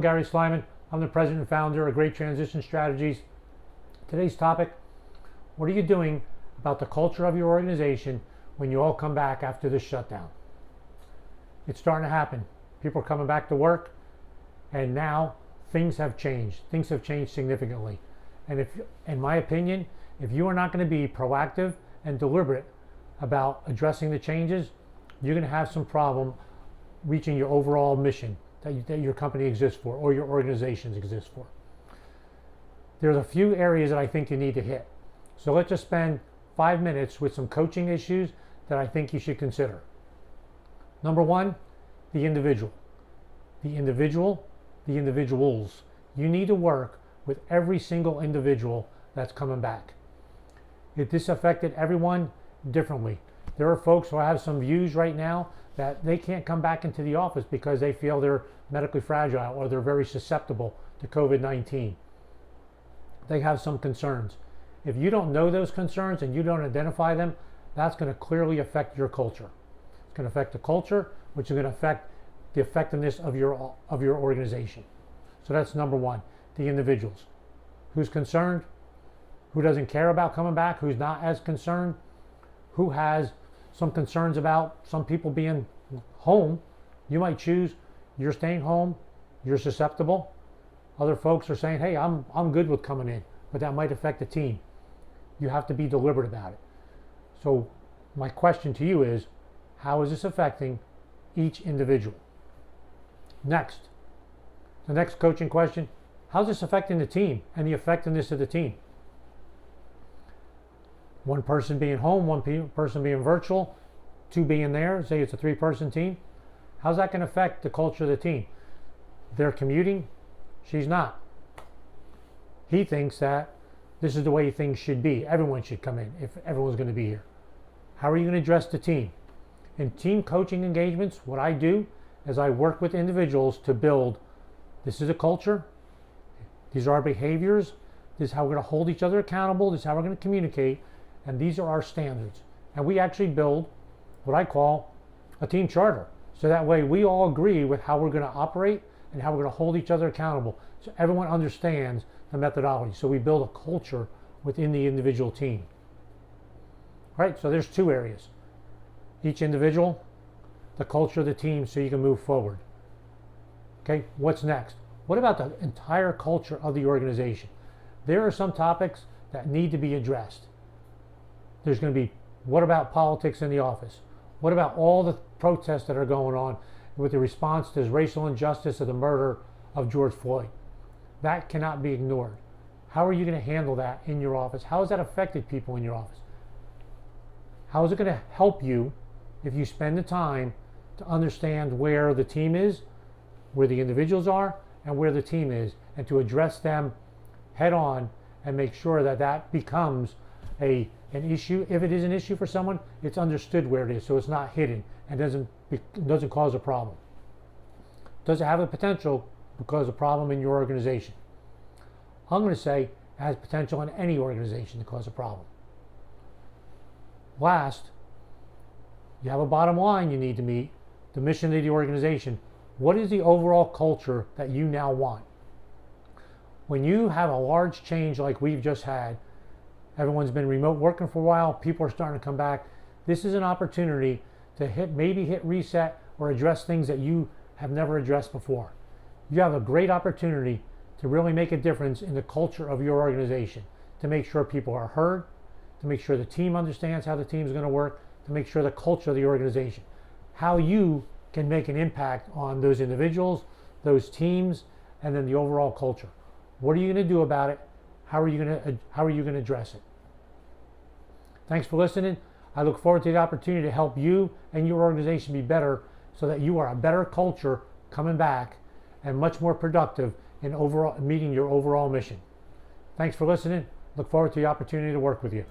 Gary Slyman. I'm the president and founder of Great Transition Strategies. Today's topic, what are you doing about the culture of your organization when you all come back after this shutdown? It's starting to happen. People are coming back to work, and now things have changed. Things have changed significantly. And if, in my opinion, if you are not going to be proactive and deliberate about addressing the changes, you're going to have some problem reaching your overall mission that your company exists for or your organizations exist for. There's a few areas that I think you need to hit. So let's just spend 5 minutes with some coaching issues that I think you should consider. Number one, the individual. The individuals. You need to work with every single individual that's coming back. This affected everyone differently. There are folks who have some views right now that they can't come back into the office because they feel they're medically fragile or they're very susceptible to COVID-19. They have some concerns. If you don't know those concerns and you don't identify them, that's going to clearly affect your culture. It's going to affect the culture, which is going to affect the effectiveness of your organization. So that's number one, the individuals. Who's concerned? Who doesn't care about coming back? Who's not as concerned? Who has some concerns about some people being home? You might choose, you're staying home, you're susceptible. Other folks are saying, hey, I'm good with coming in, but that might affect the team. You have to be deliberate about it. So my question to you is, how is this affecting each individual? Next, the next coaching question, how's this affecting the team and the effectiveness of the team? One person being home, one person being virtual, two being there, say it's a 3-person team. How's that going to affect the culture of the team? They're commuting, she's not. He thinks that this is the way things should be. Everyone should come in if everyone's going to be here. How are you going to address the team? In team coaching engagements, what I do is I work with individuals to build, this is a culture, these are our behaviors, this is how we're going to hold each other accountable, this is how we're going to communicate, and these are our standards. And we actually build what I call a team charter. So that way we all agree with how we're going to operate and how we're going to hold each other accountable. So everyone understands the methodology. So we build a culture within the individual team. All right, so there's 2 areas. Each individual, the culture of the team, so you can move forward. Okay, what's next? What about the entire culture of the organization? There are some topics that need to be addressed. There's going to be, what about politics in the office? What about all the protests that are going on with the response to racial injustice of the murder of George Floyd? That cannot be ignored. How are you going to handle that in your office? How has that affected people in your office? How is it going to help you if you spend the time to understand where the team is, where the individuals are, and where the team is, and to address them head on and make sure that that becomes an issue. If it is an issue for someone, it's understood where it is, so it's not hidden and doesn't cause a problem. Does it have the potential to cause a problem in your organization? I'm going to say it has potential in any organization to cause a problem. Last, you have a bottom line you need to meet, the mission of the organization. What is the overall culture that you now want? When you have a large change like we've just had, everyone's been remote working for a while, people are starting to come back, this is an opportunity to maybe hit reset or address things that you have never addressed before. You have a great opportunity to really make a difference in the culture of your organization, to make sure people are heard, to make sure the team understands how the team is going to work, to make sure the culture of the organization, how you can make an impact on those individuals, those teams, and then the overall culture. What are you going to do about it? How are you going to address it? Thanks for listening. I look forward to the opportunity to help you and your organization be better so that you are a better culture coming back and much more productive in meeting your overall mission. Thanks for listening. Look forward to the opportunity to work with you.